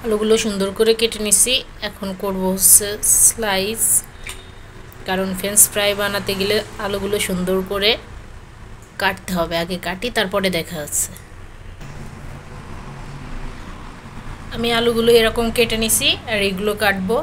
আলুগুলো সুন্দর করে কেটে নিছি। এখন করব হচ্ছে স্লাইস, কারণ ফ্রেঞ্চ ফ্রাই বানাতে গেলে আলুগুলো সুন্দর করে কাটতে হবে। আগে কাটি, তারপরে দেখা হচ্ছে। আমি আলুগুলো এরকম কেটে নিছি, আর এগুলো কাটবো।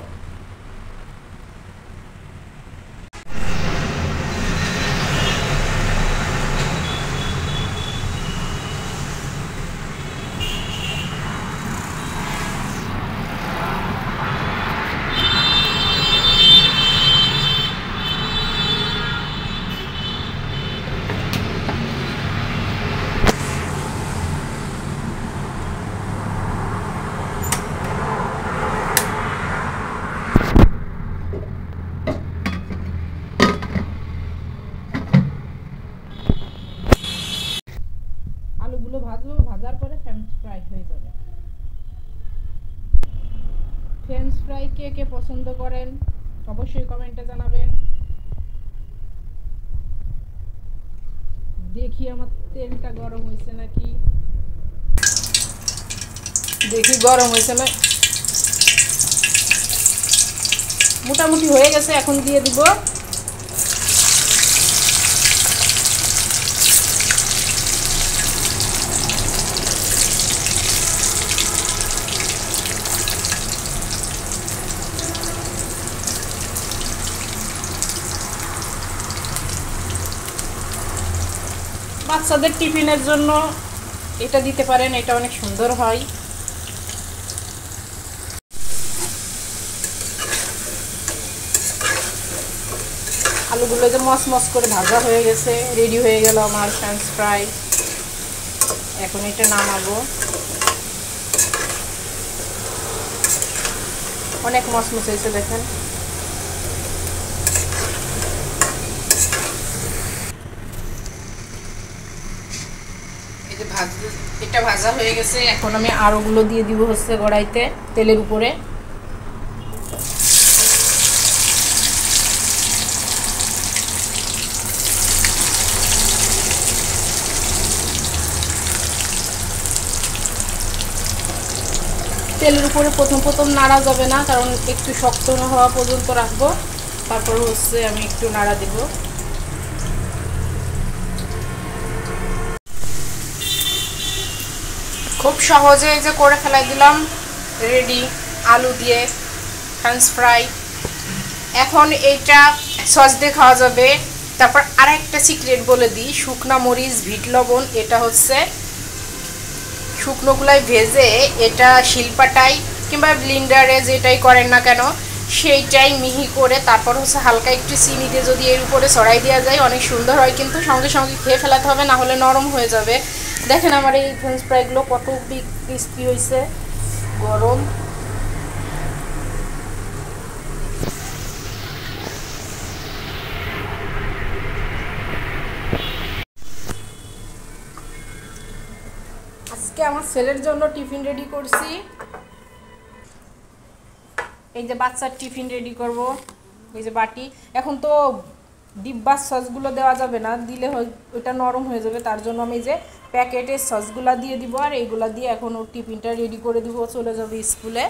আলুগুলো ভাজবো, ভাজার পরে ফ্রেঞ্চ ফ্রাই হয়ে যাবে। ফ্রেঞ্চ ফ্রাই কে কে পছন্দ করেন অবশ্যই কমেন্টে জানাবেন। দেখি আমার তেলটা গরম হয়েছে নাকি, দেখি গরম হয়েছে না। মোটামুটি হয়ে গেছে, এখন দিয়ে দিব বাচ্চাদের টিফিনের জন্য এটা দিতে পারেন, এটা অনেক সুন্দর হয়। আলুগুলো যে মচমচ করে ভাজা হয়ে গেছে, রেডি হয়ে গেল আমার ফ্রেঞ্চ ফ্রাই। এখন এটা নামাবো। অনেক মচমচ হয়েছে দেখেন। এই যে এটা ভাজা হয়ে গেছে, এখন আমি আরোগুলো দিয়ে দিব হচ্ছে কড়াইতে তেলের উপরে। তেলের উপরে প্রথম নাড়া যাবে না, কারণ একটু শক্ত হওয়া পর্যন্ত রাখবো, তারপর হচ্ছে আমি একটু নাড়া দিব। খুব সহজে এই যে করে ফেলাই দিলাম, রেডি আলু দিয়ে ফ্রেঞ্চ ফ্রাই। এখন এইটা সস দিয়ে খাওয়া যাবে। তারপর আরেকটা সিক্রেট বলে দিই, শুকনা মরিচ, বিট লবণ, এটা হচ্ছে শুকনোগুলাই ভেজে এটা শিলপাটাই কিংবা ব্লেন্ডারে যেটাই করেন না কেন সেইটাই মিহি করে তারপর হচ্ছে হালকা একটু চিনি দিয়ে যদি এর উপরে ছড়াই দেওয়া যায় অনেক সুন্দর হয়, কিন্তু সঙ্গে সঙ্গে খেয়ে ফেলাতে হবে, না হলে নরম হয়ে যাবে। দেখেন আমার এই ফ্রেঞ্চ ফ্রাইগুলো কত ক্রিস্পি হয়েছে, গরম। আজকে আমার ছেলের জন্য টিফিন রেডি করছি। এই যে বাচ্চার টিফিন রেডি করব, এই যে বাটি। এখন তো ডিব্বার সসগুলো দেওয়া যাবে না, দিলে ওইটা নরম হয়ে যাবে, তার জন্য আমি যে প্যাকেটের সসগুলো দিয়ে দিব, আর এইগুলা দিয়ে এখন ওর টিফিনটা রেডি করে দিব, চলে যাবে স্কুলে।